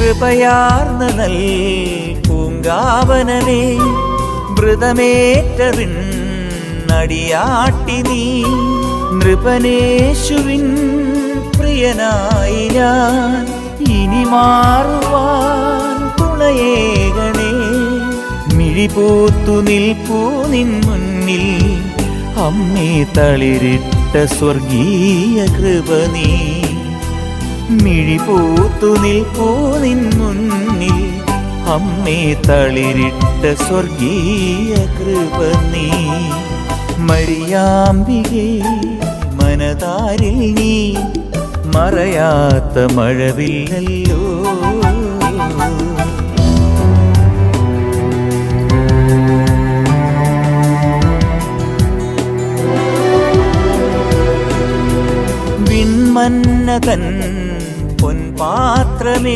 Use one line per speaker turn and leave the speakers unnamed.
കൃപയാർന്ന നൽ പൂങ്കാവനമേ മൃതമേറ്ററിണ്ണടിയാട്ടി നീ നൃപനേശുവിൻ പ്രിയനായി ഞാൻ ഇനി മാറുവാൻ തുണയേകണേ മിഴിപൂത്തു നിൽപ്പൂ നിൻ മുന്നിൽ അമ്മേ തളിരിട്ട സ്വർഗീയ കൃപ നീ മിഴിപൂത്തു നിൽപ്പൂ നിൻ മുന്നിൽ അമ്മേ തളിരിട്ട സ്വർഗീയ കൃപ നീ മരിയാമ്പികേ മനതാരിൽ നീ മറയാത്ത മഴവില്ലല്ലോ വിൺമന്നതൻ പൊൻപാത്രമേ